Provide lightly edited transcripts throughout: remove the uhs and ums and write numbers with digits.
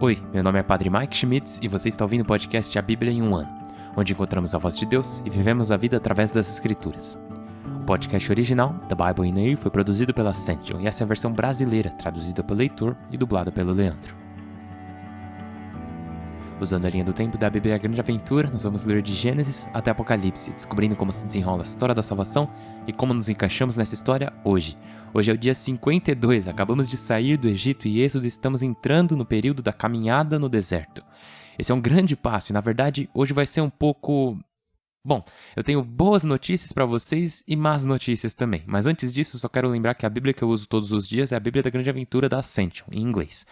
Oi, meu nome é Padre Mike Schmitz e você está ouvindo o podcast A Bíblia em um Ano, onde encontramos a voz de Deus e vivemos a vida através das Escrituras. O podcast original, The Bible in a Year, foi produzido pela Ascension e essa é a versão brasileira, traduzida pelo Heitor e dublada pelo Leandro. Usando a linha do tempo da Bíblia Grande Aventura, nós vamos ler de Gênesis até Apocalipse, descobrindo como se desenrola a história da salvação e como nos encaixamos nessa história hoje. Hoje é o dia 52, acabamos de sair do Egito e Êxodo e estamos entrando no período da caminhada no deserto. Esse é um grande passo e, na verdade, hoje vai ser um pouco... Bom, eu tenho boas notícias para vocês e más notícias também, mas antes disso, só quero lembrar que a Bíblia que eu uso todos os dias é a Bíblia da Grande Aventura da Ascension, em inglês.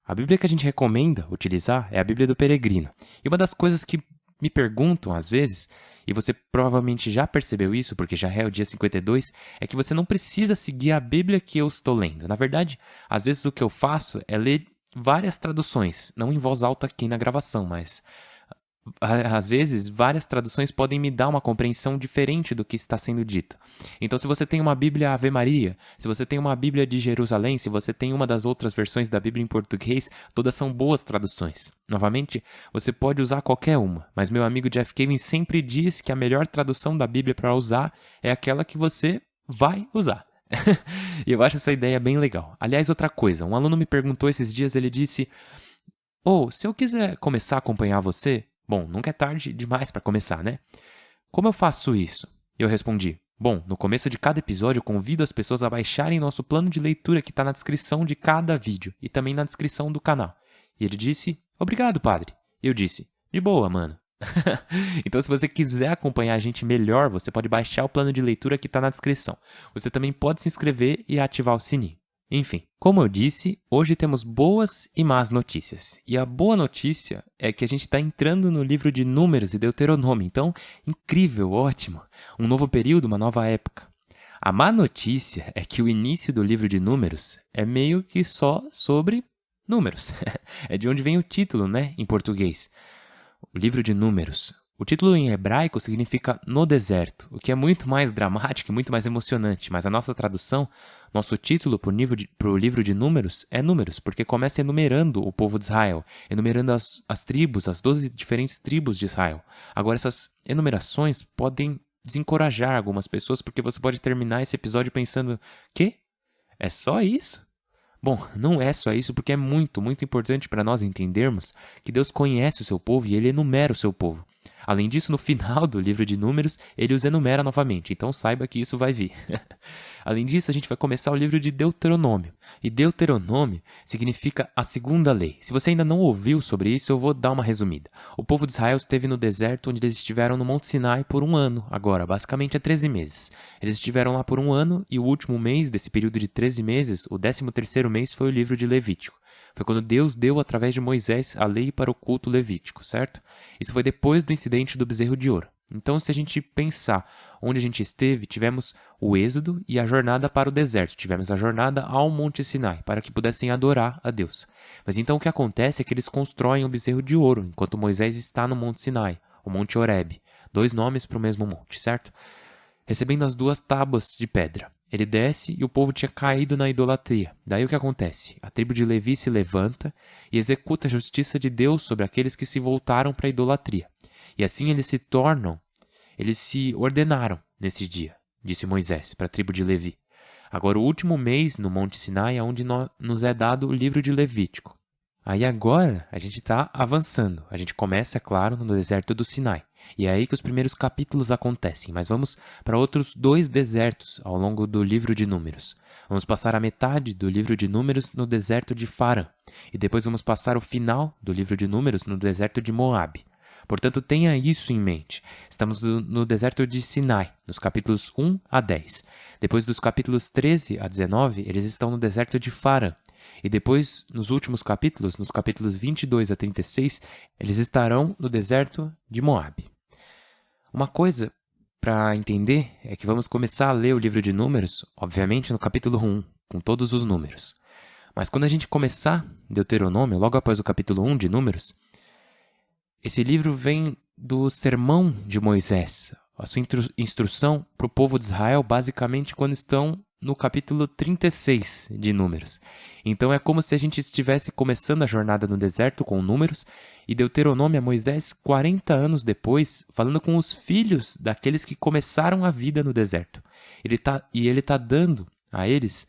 A Bíblia que a gente recomenda utilizar é a Bíblia do Peregrino. E uma das coisas que me perguntam às vezes, e você provavelmente já percebeu isso, porque já é o dia 52, é que você não precisa seguir a Bíblia que eu estou lendo. Na verdade, às vezes o que eu faço é ler várias traduções, não em voz alta aqui na gravação, mas... às vezes, várias traduções podem me dar uma compreensão diferente do que está sendo dito. Então, se você tem uma Bíblia Ave Maria, se você tem uma Bíblia de Jerusalém, se você tem uma das outras versões da Bíblia em português, todas são boas traduções. Novamente, você pode usar qualquer uma, mas meu amigo Jeff Cavins sempre diz que a melhor tradução da Bíblia para usar é aquela que você vai usar. E eu acho essa ideia bem legal. Aliás, outra coisa, um aluno me perguntou esses dias, ele disse: se eu quiser começar a acompanhar você... Bom, nunca é tarde demais para começar, né? Como eu faço isso? Eu respondi: no começo de cada episódio eu convido as pessoas a baixarem nosso plano de leitura que está na descrição de cada vídeo e também na descrição do canal. E ele disse: obrigado, padre. E eu disse: de boa, mano. Então, se você quiser acompanhar a gente melhor, você pode baixar o plano de leitura que está na descrição. Você também pode se inscrever e ativar o sininho. Enfim, como eu disse, hoje temos boas e más notícias. E a boa notícia é que a gente está entrando no livro de Números e Deuteronômio. Então, incrível, ótimo. Um novo período, uma nova época. A má notícia é que o início do livro de Números é meio que só sobre números. É de onde vem o título, né, em português. O livro de Números. O título em hebraico significa no deserto, o que é muito mais dramático e muito mais emocionante, mas a nossa tradução, nosso título para o livro de Números é Números, porque começa enumerando o povo de Israel, enumerando as tribos, as 12 diferentes tribos de Israel. Agora, essas enumerações podem desencorajar algumas pessoas, porque você pode terminar esse episódio pensando: quê? É só isso? Bom, não é só isso, porque é muito, muito importante para nós entendermos que Deus conhece o seu povo e Ele enumera o seu povo. Além disso, no final do livro de Números, ele os enumera novamente, então saiba que isso vai vir. Além disso, a gente vai começar o livro de Deuteronômio. E Deuteronômio significa a segunda lei. Se você ainda não ouviu sobre isso, eu vou dar uma resumida. O povo de Israel esteve no deserto, onde eles estiveram no Monte Sinai por um ano, agora, basicamente há 13 meses. Eles estiveram lá por um ano e o último mês desse período de 13 meses, o 13º mês, foi o livro de Levítico. Foi quando Deus deu, através de Moisés, a lei para o culto levítico, certo? Isso foi depois do incidente do bezerro de ouro. Então, se a gente pensar onde a gente esteve, tivemos o êxodo e a jornada para o deserto. Tivemos a jornada ao Monte Sinai, para que pudessem adorar a Deus. Mas então o que acontece é que eles constroem o bezerro de ouro, enquanto Moisés está no Monte Sinai, o Monte Horebe. 2 nomes para o mesmo monte, certo? Recebendo as 2 tábuas de pedra. Ele desce e o povo tinha caído na idolatria. Daí o que acontece? A tribo de Levi se levanta e executa a justiça de Deus sobre aqueles que se voltaram para a idolatria. E assim eles se ordenaram nesse dia, disse Moisés para a tribo de Levi. Agora o último mês no Monte Sinai é onde nos é dado o livro de Levítico. Aí agora a gente está avançando. A gente começa, é claro, no deserto do Sinai. E é aí que os primeiros capítulos acontecem, mas vamos para outros 2 desertos ao longo do livro de Números. Vamos passar a metade do livro de Números no deserto de Farã, e depois vamos passar o final do livro de Números no deserto de Moabe. Portanto, tenha isso em mente. Estamos no deserto de Sinai, nos capítulos 1 a 10. Depois dos capítulos 13 a 19, eles estão no deserto de Farã. E depois, nos últimos capítulos, nos capítulos 22 a 36, eles estarão no deserto de Moabe. Uma coisa para entender é que vamos começar a ler o livro de Números, obviamente no capítulo 1, com todos os números. Mas quando a gente começar Deuteronômio, logo após o capítulo 1 de Números, esse livro vem do sermão de Moisés, a sua instrução para o povo de Israel, basicamente quando estão no capítulo 36 de Números. Então é como se a gente estivesse começando a jornada no deserto com Números e Deuteronômio é Moisés 40 anos depois, falando com os filhos daqueles que começaram a vida no deserto. Ele está dando a eles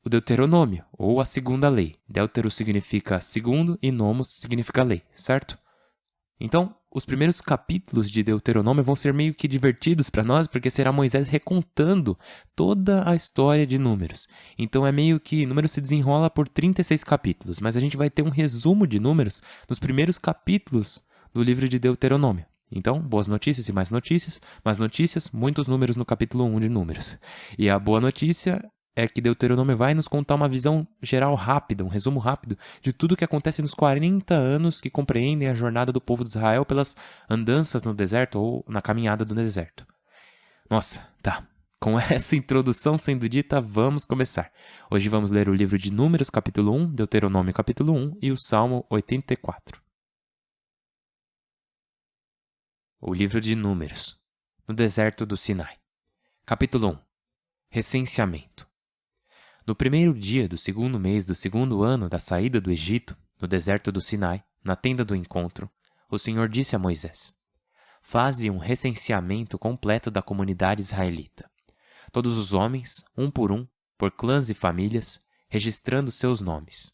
o Deuteronômio, ou a segunda lei. Deutero significa segundo e nomos significa lei, certo? Então, os primeiros capítulos de Deuteronômio vão ser meio que divertidos para nós, porque será Moisés recontando toda a história de Números. Então, é meio que Números se desenrola por 36 capítulos, mas a gente vai ter um resumo de Números nos primeiros capítulos do livro de Deuteronômio. Então, boas notícias e mais notícias, muitos números no capítulo 1 de Números. E a boa notícia é que Deuteronômio vai nos contar uma visão geral rápida, um resumo rápido de tudo o que acontece nos 40 anos que compreendem a jornada do povo de Israel pelas andanças no deserto ou na caminhada do deserto. Nossa, tá. Com essa introdução sendo dita, vamos começar. Hoje vamos ler o livro de Números, capítulo 1, Deuteronômio, capítulo 1 e o Salmo 84. O livro de Números, no deserto do Sinai. Capítulo 1. Recenseamento. No primeiro dia do segundo mês do segundo ano da saída do Egito, no deserto do Sinai, na tenda do encontro, o Senhor disse a Moisés: Faze um recenseamento completo da comunidade israelita. Todos os homens, um, por clãs e famílias, registrando seus nomes.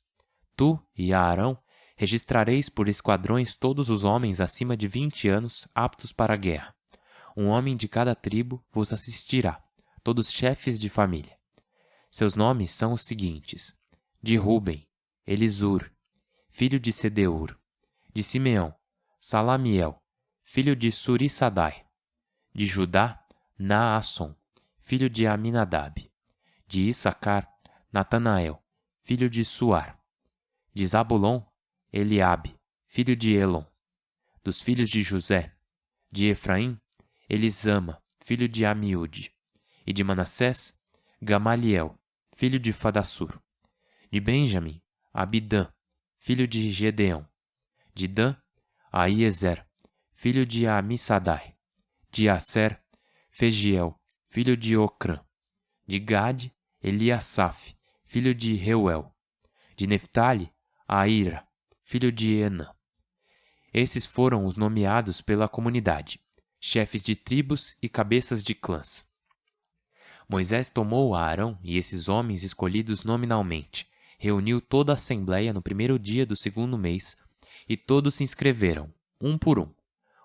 Tu e Aarão registrareis por esquadrões todos os homens acima de 20 anos aptos para a guerra. Um homem de cada tribo vos assistirá, todos chefes de família. Seus nomes são os seguintes: de Ruben, Elisur, filho de Sedeur; de Simeão, Salamiel, filho de Surissadai; de Judá, Naasson, filho de Aminadab; de Issacar, Natanael, filho de Suar; de Zabulon, Eliabe, filho de Elon; dos filhos de José, de Efraim, Elisama, filho de Amiúde; e de Manassés, Gamaliel, filho de Fadassur; de Benjamim, Abidã, filho de Gedeão; de Dan, Aiezer, filho de Amissadai; de Asser, Fegiel, filho de Ocrã; de Gade, Eliasaf, filho de Reuel; de Neftali, Aira, filho de Enã. Esses foram os nomeados pela comunidade, chefes de tribos e cabeças de clãs. Moisés tomou Aarão e esses homens escolhidos nominalmente, reuniu toda a assembleia no primeiro dia do segundo mês, e todos se inscreveram, um por um,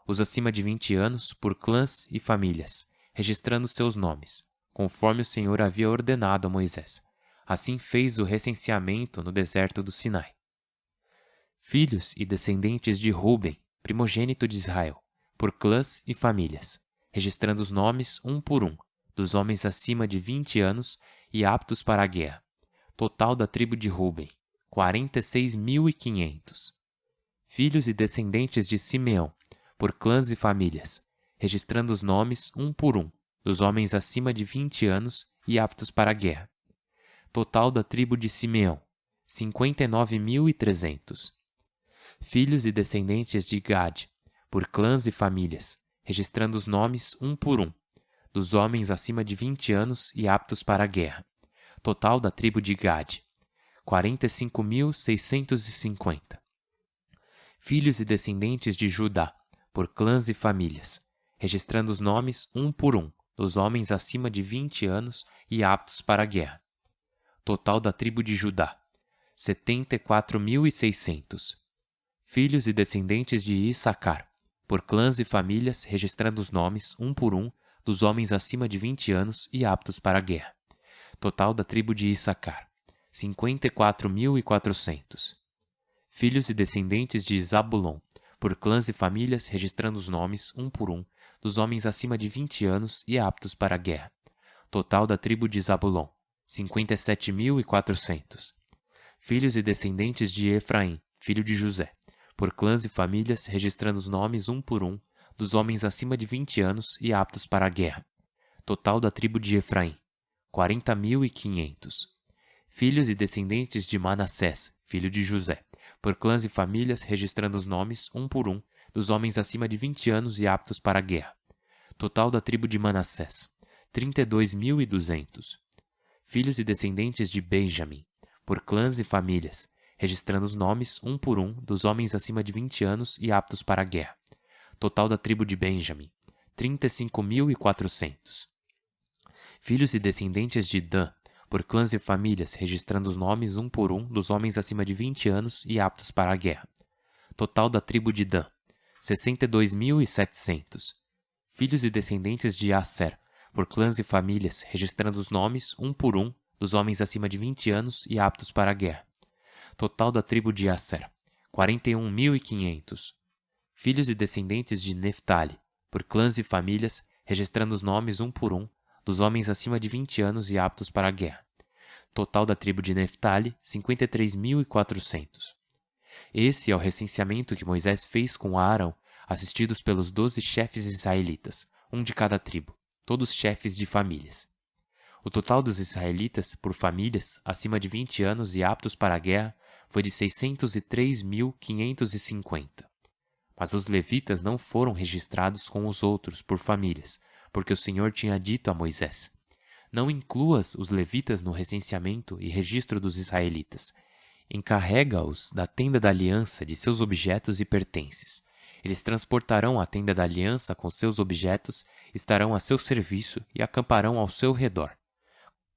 os acima de 20 anos, por clãs e famílias, registrando seus nomes, conforme o Senhor havia ordenado a Moisés. Assim fez o recenseamento no deserto do Sinai. Filhos e descendentes de Ruben, primogênito de Israel, por clãs e famílias, registrando os nomes um por um, dos homens acima de 20 anos e aptos para a guerra. Total da tribo de Ruben, 46.500. Filhos e descendentes de Simeão, por clãs e famílias, registrando os nomes um por um, dos homens acima de 20 anos e aptos para a guerra. Total da tribo de Simeão, 59.300. Filhos e descendentes de Gade, por clãs e famílias, registrando os nomes um por um, dos homens acima de 20 anos e aptos para a guerra. Total da tribo de Gade, 45.650. Filhos e descendentes de Judá, por clãs e famílias, registrando os nomes um por um, dos homens acima de 20 anos e aptos para a guerra. Total da tribo de Judá, 74.600. Filhos e descendentes de Issacar, por clãs e famílias, registrando os nomes um por um, dos homens acima de 20 anos e aptos para a guerra. Total da tribo de Issacar, 54.400. Filhos e descendentes de Zabulon, por clãs e famílias, registrando os nomes um por um, dos homens acima de 20 anos e aptos para a guerra. Total da tribo de Zabulon, 57.400. Filhos e descendentes de Efraim, filho de José, por clãs e famílias, registrando os nomes um por um, dos homens acima de 20 anos e aptos para a guerra. Total da tribo de Efraim, 40.500. Filhos e descendentes de Manassés, filho de José, por clãs e famílias, registrando os nomes um por um, dos homens acima de 20 anos e aptos para a guerra. Total da tribo de Manassés, 32.200. filhos e descendentes de Benjamim, por clãs e famílias, registrando os nomes, um por um, dos homens acima de 20 anos e aptos para a guerra. Total da tribo de Benjamim, 35.400. Filhos e descendentes de Dan, por clãs e famílias, registrando os nomes, um por um, dos homens acima de 20 anos e aptos para a guerra. Total da tribo de Dan, 62.700. Filhos e descendentes de Aser, por clãs e famílias, registrando os nomes, um por um, dos homens acima de 20 anos e aptos para a guerra. Total da tribo de Aser, 41.500. Filhos e descendentes de Neftali, por clãs e famílias, registrando os nomes, um por um, dos homens acima de 20 anos e aptos para a guerra. Total da tribo de Neftali, 53.400. Esse é o recenseamento que Moisés fez com Arão, assistidos pelos 12 chefes israelitas, um de cada tribo, todos chefes de famílias. O total dos israelitas, por famílias, acima de 20 anos e aptos para a guerra, foi de 603.550. Mas os levitas não foram registrados com os outros por famílias, porque o Senhor tinha dito a Moisés: não incluas os levitas no recenseamento e registro dos israelitas. Encarrega-os da tenda da aliança de seus objetos e pertences. Eles transportarão a tenda da aliança com seus objetos, estarão a seu serviço e acamparão ao seu redor.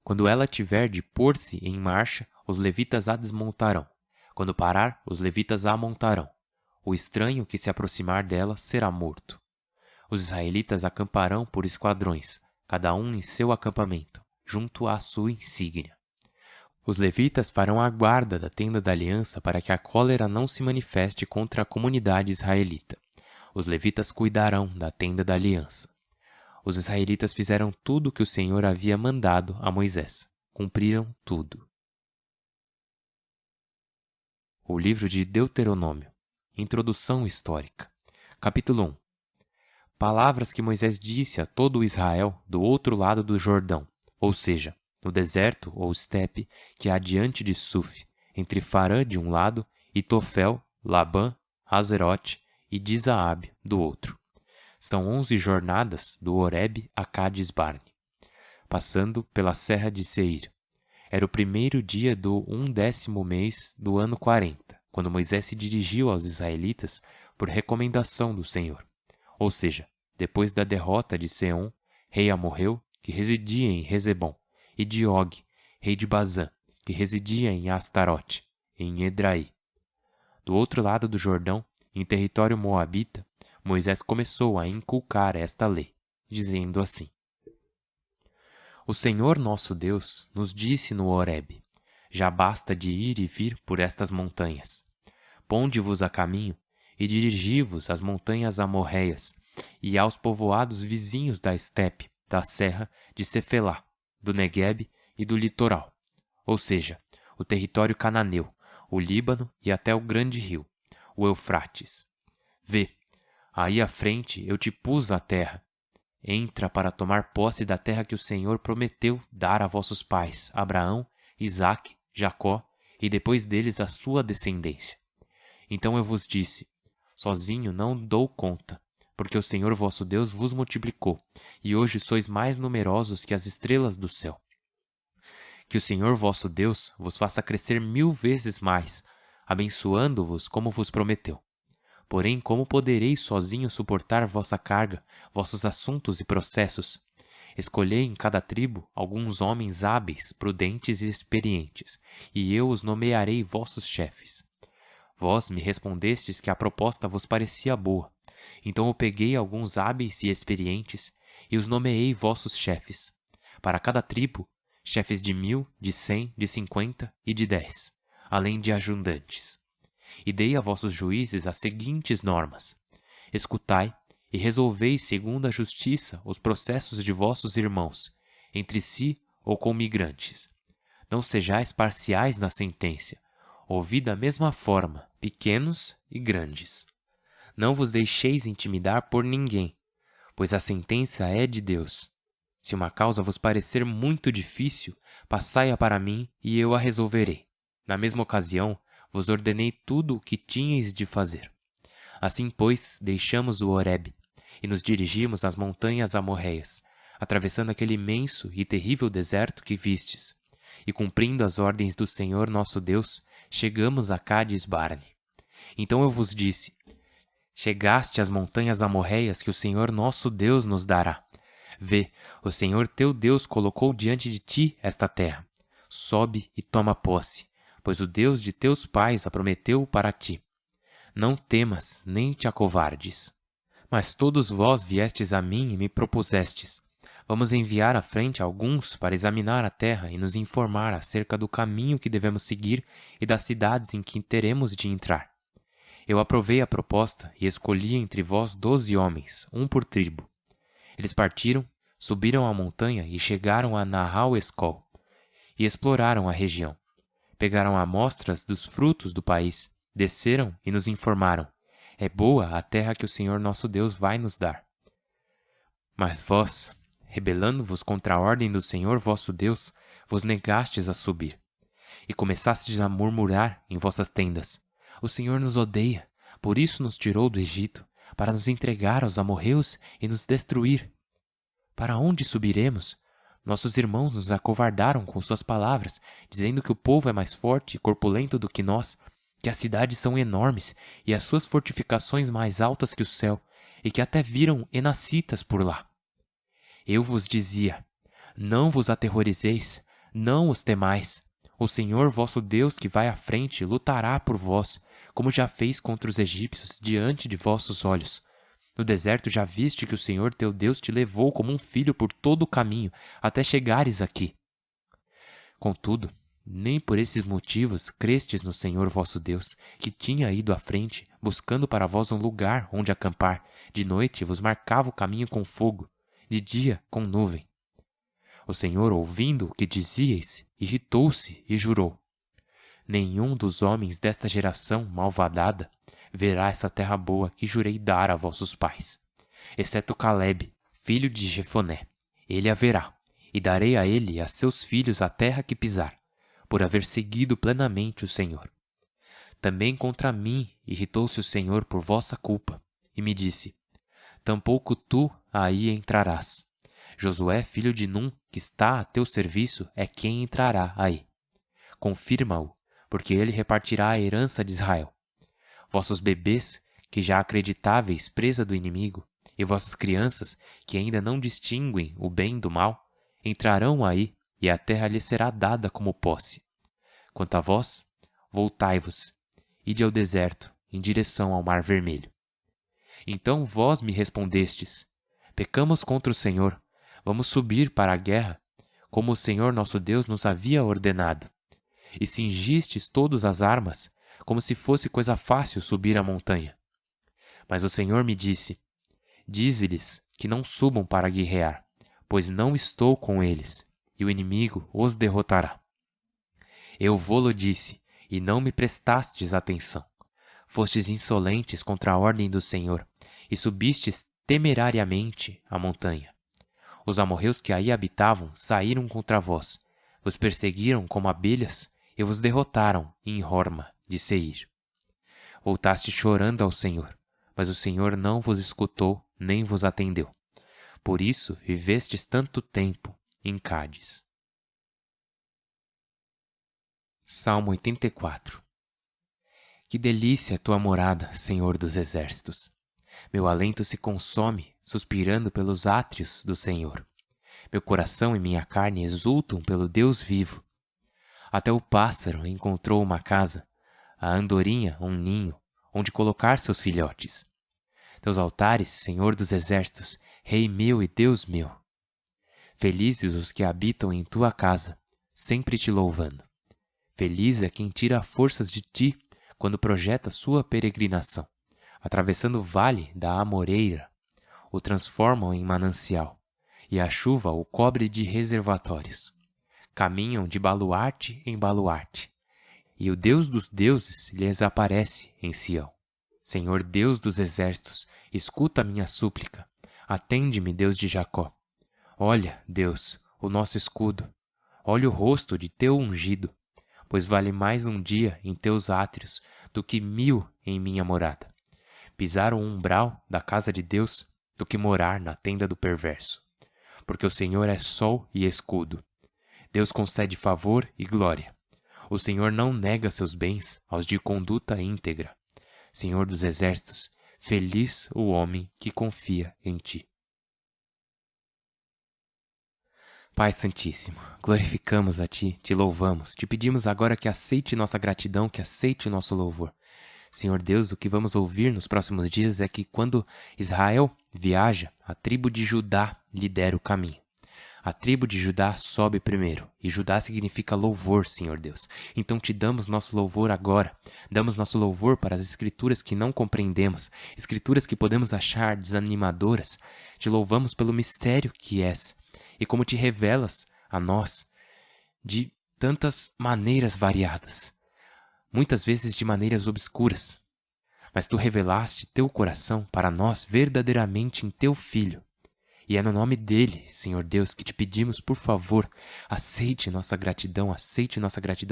Quando ela tiver de pôr-se em marcha, os levitas a desmontarão. Quando parar, os levitas a montarão. O estranho que se aproximar dela será morto. Os israelitas acamparão por esquadrões, cada um em seu acampamento, junto à sua insígnia. Os levitas farão a guarda da tenda da aliança para que a cólera não se manifeste contra a comunidade israelita. Os levitas cuidarão da tenda da aliança. Os israelitas fizeram tudo o que o Senhor havia mandado a Moisés. Cumpriram tudo. O livro de Deuteronômio. Introdução histórica. Capítulo 1. Palavras que Moisés disse a todo o Israel do outro lado do Jordão, ou seja, no deserto ou estepe que há diante de Suf, entre Farã de um lado e Tofel, Labã, Hazerote e Dizaabe do outro. São 11 jornadas do Horebe a Cades-Barne, passando pela serra de Seir. Era o primeiro dia do 11º mês do ano 40, quando Moisés se dirigiu aos israelitas por recomendação do Senhor. Ou seja, depois da derrota de Seom, rei amorreu, que residia em Rezebom, e de Og, rei de Bazã, que residia em Astarote, em Edraí. Do outro lado do Jordão, em território moabita, Moisés começou a inculcar esta lei, dizendo assim: O Senhor nosso Deus nos disse no Horebe: já basta de ir e vir por estas montanhas. Ponde-vos a caminho e dirigi-vos às montanhas amorreias e aos povoados vizinhos da estepe, da serra de Cefelá, do Neguebe e do litoral, ou seja, o território cananeu, o Líbano e até o grande rio, o Eufrates. Vê, aí à frente eu te pus a terra. Entra para tomar posse da terra que o Senhor prometeu dar a vossos pais, Abraão, Isaque, Jacó, e depois deles a sua descendência. Então eu vos disse: sozinho não dou conta, porque o Senhor vosso Deus vos multiplicou, e hoje sois mais numerosos que as estrelas do céu. Que o Senhor vosso Deus vos faça crescer 1000 vezes mais, abençoando-vos como vos prometeu. Porém, como podereis sozinho suportar vossa carga, vossos assuntos e processos? Escolhei em cada tribo alguns homens hábeis, prudentes e experientes, e eu os nomearei vossos chefes. Vós me respondestes que a proposta vos parecia boa. Então eu peguei alguns hábeis e experientes e os nomeei vossos chefes. Para cada tribo, chefes de 1000, de 100, de 50 e de 10, além de ajudantes. E dei a vossos juízes as seguintes normas: escutai e resolvei segundo a justiça os processos de vossos irmãos, entre si ou com migrantes. Não sejais parciais na sentença, ouvi da mesma forma, pequenos e grandes. Não vos deixeis intimidar por ninguém, pois a sentença é de Deus. Se uma causa vos parecer muito difícil, passai-a para mim e eu a resolverei. Na mesma ocasião, vos ordenei tudo o que tinhais de fazer. Assim, pois, deixamos o Horebe e nos dirigimos às montanhas amorreias, atravessando aquele imenso e terrível deserto que vistes. e cumprindo as ordens do Senhor nosso Deus, chegamos a Cádiz Barne. Então eu vos disse: chegaste às montanhas amorreias que o Senhor nosso Deus nos dará. Vê, o Senhor teu Deus colocou diante de ti esta terra. Sobe e toma posse, pois o Deus de teus pais a prometeu para ti. Não temas, nem te acovardes. Mas todos vós viestes a mim e me propusestes: vamos enviar à frente alguns para examinar a terra e nos informar acerca do caminho que devemos seguir e das cidades em que teremos de entrar. Eu aprovei a proposta e escolhi entre vós 12 homens, um por tribo. Eles partiram, subiram a montanha e chegaram a Nahal-Escol, e exploraram a região. Pegaram amostras dos frutos do país, desceram e nos informaram: é boa a terra que o Senhor nosso Deus vai nos dar. Mas vós, rebelando-vos contra a ordem do Senhor vosso Deus, vos negastes a subir, e começastes a murmurar em vossas tendas: o Senhor nos odeia, por isso nos tirou do Egito, para nos entregar aos amorreus e nos destruir. Para onde subiremos? Nossos irmãos nos acovardaram com suas palavras, dizendo que o povo é mais forte e corpulento do que nós, que as cidades são enormes e as suas fortificações mais altas que o céu, e que até viram enacitas por lá. Eu vos dizia: não vos aterrorizeis, não os temais. O Senhor vosso Deus que vai à frente lutará por vós, como já fez contra os egípcios diante de vossos olhos. No deserto já viste que o Senhor teu Deus te levou como um filho por todo o caminho, até chegares aqui. Contudo, nem por esses motivos crestes no Senhor vosso Deus, que tinha ido à frente, buscando para vós um lugar onde acampar. De noite vos marcava o caminho com fogo, de dia com nuvem. O Senhor, ouvindo o que dizíeis, irritou-se e jurou: nenhum dos homens desta geração malvadada verá essa terra boa que jurei dar a vossos pais, exceto Calebe, filho de Jefoné. Ele a verá, e darei a ele e a seus filhos a terra que pisar, por haver seguido plenamente o Senhor. Também contra mim irritou-se o Senhor por vossa culpa, e me disse: tampouco tu aí entrarás. Josué, filho de Num, que está a teu serviço, é quem entrará aí. Confirma-o, porque ele repartirá a herança de Israel. Vossos bebês, que já acreditáveis presa do inimigo, e vossas crianças, que ainda não distinguem o bem do mal, entrarão aí, e a terra lhes será dada como posse. Quanto a vós, voltai-vos, ide ao deserto, em direção ao Mar Vermelho. Então vós me respondestes: pecamos contra o Senhor, vamos subir para a guerra, como o Senhor nosso Deus nos havia ordenado. E cingistes todas as armas, como se fosse coisa fácil subir a montanha. Mas o Senhor me disse: dize-lhes que não subam para guerrear, pois não estou com eles, e o inimigo os derrotará. Eu vô-lo disse, e não me prestastes atenção. Fostes insolentes contra a ordem do Senhor, e subistes temerariamente a montanha. Os amorreus que aí habitavam saíram contra vós, vos perseguiram como abelhas, e vos derrotaram em Horma de Seir. Voltaste chorando ao Senhor, mas o Senhor não vos escutou nem vos atendeu. Por isso vivestes tanto tempo em Cádiz. Salmo 84. Que delícia a tua morada, Senhor dos exércitos! Meu alento se consome, suspirando pelos átrios do Senhor. Meu coração e minha carne exultam pelo Deus vivo. Até o pássaro encontrou uma casa, a andorinha um ninho, onde colocar seus filhotes. Teus altares, Senhor dos exércitos, Rei meu e Deus meu. Felizes os que habitam em tua casa, sempre te louvando. Feliz é quem tira forças de ti quando projeta sua peregrinação, atravessando o vale da Amoreira, o transformam em manancial, e a chuva o cobre de reservatórios. Caminham de baluarte em baluarte, e o Deus dos deuses lhes aparece em Sião. Senhor Deus dos exércitos, escuta a minha súplica, atende-me, Deus de Jacó. Olha, Deus, o nosso escudo, olha o rosto de teu ungido, pois vale mais um dia em teus átrios do que 1000 em minha morada. Pisar o umbral da casa de Deus do que morar na tenda do perverso. Porque o Senhor é sol e escudo. Deus concede favor e glória. O Senhor não nega seus bens aos de conduta íntegra. Senhor dos exércitos, feliz o homem que confia em ti. Pai Santíssimo, glorificamos a Ti, Te louvamos, Te pedimos agora que aceite nossa gratidão, que aceite nosso louvor. Senhor Deus, o que vamos ouvir nos próximos dias é que quando Israel viaja, a tribo de Judá lidera o caminho. A tribo de Judá sobe primeiro, e Judá significa louvor, Senhor Deus. Então te damos nosso louvor agora. Damos nosso louvor para as escrituras que não compreendemos, escrituras que podemos achar desanimadoras. Te louvamos pelo mistério que és, e como te revelas a nós de tantas maneiras variadas, muitas vezes de maneiras obscuras. Mas tu revelaste teu coração para nós verdadeiramente em teu Filho. E é no nome dele, Senhor Deus, que te pedimos, por favor, aceite nossa gratidão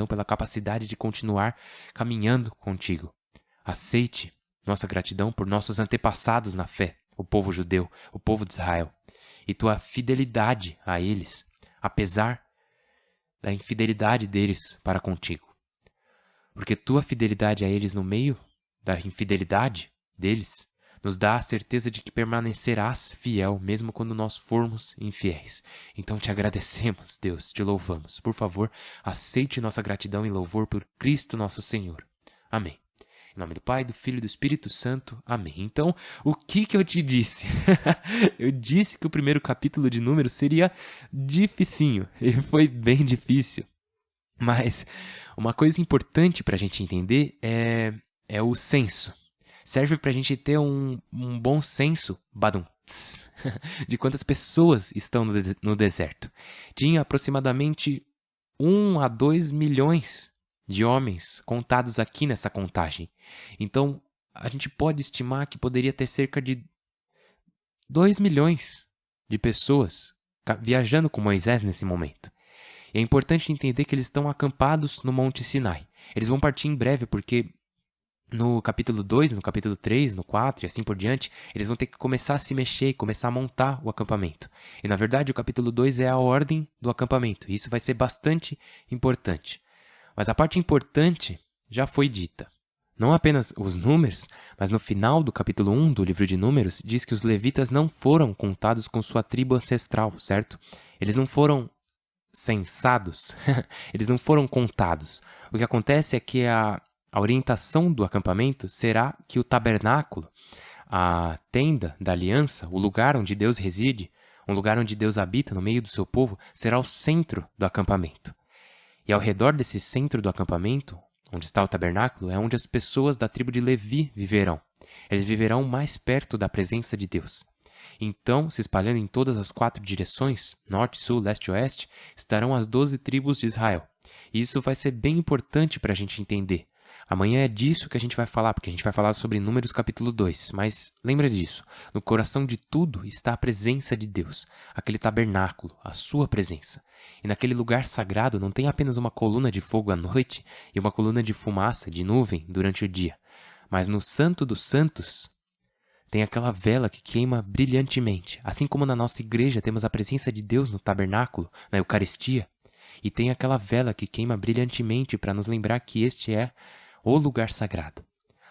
pela capacidade de continuar caminhando contigo. Aceite nossa gratidão por nossos antepassados na fé, o povo judeu, o povo de Israel, e tua fidelidade a eles, apesar da infidelidade deles para contigo. Porque tua fidelidade a eles no meio da infidelidade deles nos dá a certeza de que permanecerás fiel, mesmo quando nós formos infiéis. Então te agradecemos, Deus, te louvamos. Por favor, aceite nossa gratidão e louvor por Cristo nosso Senhor. Amém. Em nome do Pai, do Filho e do Espírito Santo. Amém. Então, o que eu te disse? Eu disse que o primeiro capítulo de Números seria dificinho. E foi bem difícil. Mas uma coisa importante para a gente entender é o senso. Serve para a gente ter um bom senso, de quantas pessoas estão no deserto. Tinha aproximadamente 1 a 2 milhões de homens contados aqui nessa contagem. Então, a gente pode estimar que poderia ter cerca de 2 milhões de pessoas viajando com Moisés nesse momento. E é importante entender que eles estão acampados no Monte Sinai. Eles vão partir em breve porque no capítulo 2, no capítulo 3, no 4 e assim por diante, eles vão ter que começar a se mexer e começar a montar o acampamento. E na verdade o capítulo 2 é a ordem do acampamento. E isso vai ser bastante importante. Mas a parte importante já foi dita. Não apenas os números, mas no final do capítulo 1 do livro de Números, diz que os levitas não foram contados com sua tribo ancestral, certo? Eles não foram censados, eles não foram contados. O que acontece é que a orientação do acampamento será que o tabernáculo, a tenda da aliança, o lugar onde Deus reside, um lugar onde Deus habita no meio do seu povo, será o centro do acampamento. E ao redor desse centro do acampamento, onde está o tabernáculo, é onde as pessoas da tribo de Levi viverão. Eles viverão mais perto da presença de Deus. Então, se espalhando em todas as 4 direções, norte, sul, leste e oeste, estarão as 12 tribos de Israel. E isso vai ser bem importante para a gente entender. Amanhã é disso que a gente vai falar, porque a gente vai falar sobre Números capítulo 2. Mas lembra disso, no coração de tudo está a presença de Deus, aquele tabernáculo, a sua presença. E naquele lugar sagrado não tem apenas uma coluna de fogo à noite e uma coluna de fumaça, de nuvem, durante o dia. Mas no Santo dos Santos tem aquela vela que queima brilhantemente. Assim como na nossa igreja temos a presença de Deus no tabernáculo, na Eucaristia. E tem aquela vela que queima brilhantemente para nos lembrar que este é o lugar sagrado.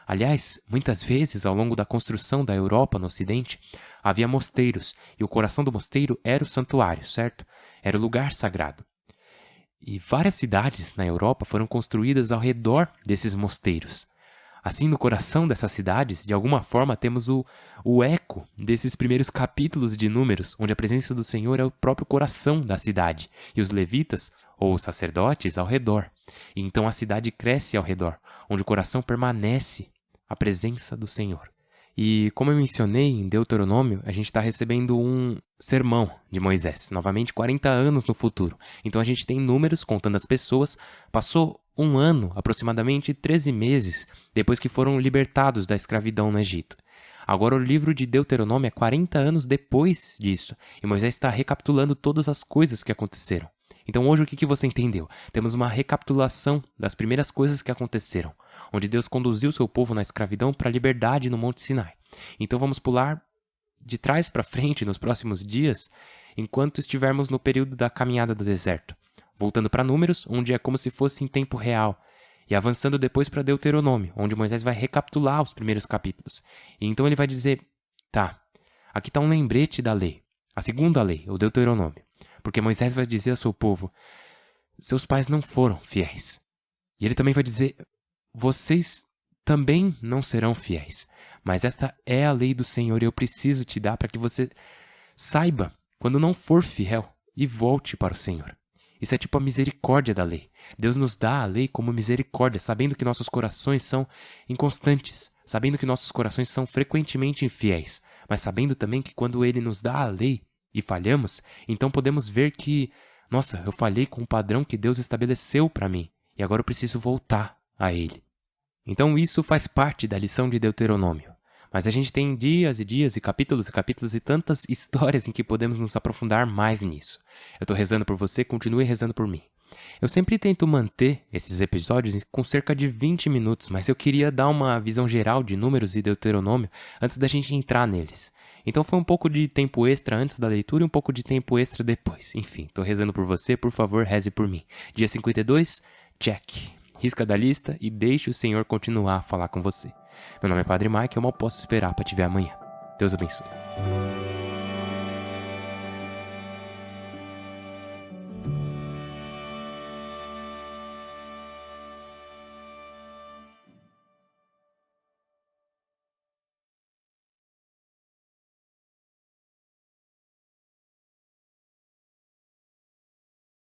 Aliás, muitas vezes, ao longo da construção da Europa no Ocidente, havia mosteiros, e o coração do mosteiro era o santuário, certo? Era o lugar sagrado. E várias cidades na Europa foram construídas ao redor desses mosteiros. Assim, no coração dessas cidades, de alguma forma, temos o eco desses primeiros capítulos de Números, onde a presença do Senhor é o próprio coração da cidade, e os levitas, ou os sacerdotes, ao redor. E então a cidade cresce ao redor, onde o coração permanece a presença do Senhor. E como eu mencionei em Deuteronômio, a gente está recebendo um sermão de Moisés, novamente 40 anos no futuro. Então a gente tem números contando as pessoas, passou um ano, aproximadamente 13 meses, depois que foram libertados da escravidão no Egito. Agora o livro de Deuteronômio é 40 anos depois disso, e Moisés está recapitulando todas as coisas que aconteceram. Então hoje o que você entendeu? Temos uma recapitulação das primeiras coisas que aconteceram, onde Deus conduziu seu povo na escravidão para a liberdade no Monte Sinai. Então vamos pular de trás para frente nos próximos dias, enquanto estivermos no período da caminhada do deserto. voltando para Números, onde é como se fosse em tempo real, e avançando depois para Deuteronômio, onde Moisés vai recapitular os primeiros capítulos. E então ele vai dizer, tá, aqui está um lembrete da lei, a segunda lei, o Deuteronômio, porque Moisés vai dizer ao seu povo, seus pais não foram fiéis. E ele também vai dizer, vocês também não serão fiéis, mas esta é a lei do Senhor e eu preciso te dar para que você saiba quando não for fiel e volte para o Senhor. Isso é tipo a misericórdia da lei. Deus nos dá a lei como misericórdia, sabendo que nossos corações são inconstantes, sabendo que nossos corações são frequentemente infiéis, mas sabendo também que quando Ele nos dá a lei e falhamos, então podemos ver que, nossa, eu falhei com o padrão que Deus estabeleceu para mim e agora eu preciso voltar a Ele. Então isso faz parte da lição de Deuteronômio. Mas a gente tem dias e dias e capítulos e tantas histórias em que podemos nos aprofundar mais nisso. Eu estou rezando por você, continue rezando por mim. Eu sempre tento manter esses episódios com cerca de 20 minutos, mas eu queria dar uma visão geral de Números e Deuteronômio antes da gente entrar neles. Então foi um pouco de tempo extra antes da leitura e um pouco de tempo extra depois. Enfim, estou rezando por você, por favor, reze por mim. Dia 52, check. Risca da lista e deixe o Senhor continuar a falar com você. Meu nome é Padre Mike e eu mal posso esperar para te ver amanhã. Deus abençoe.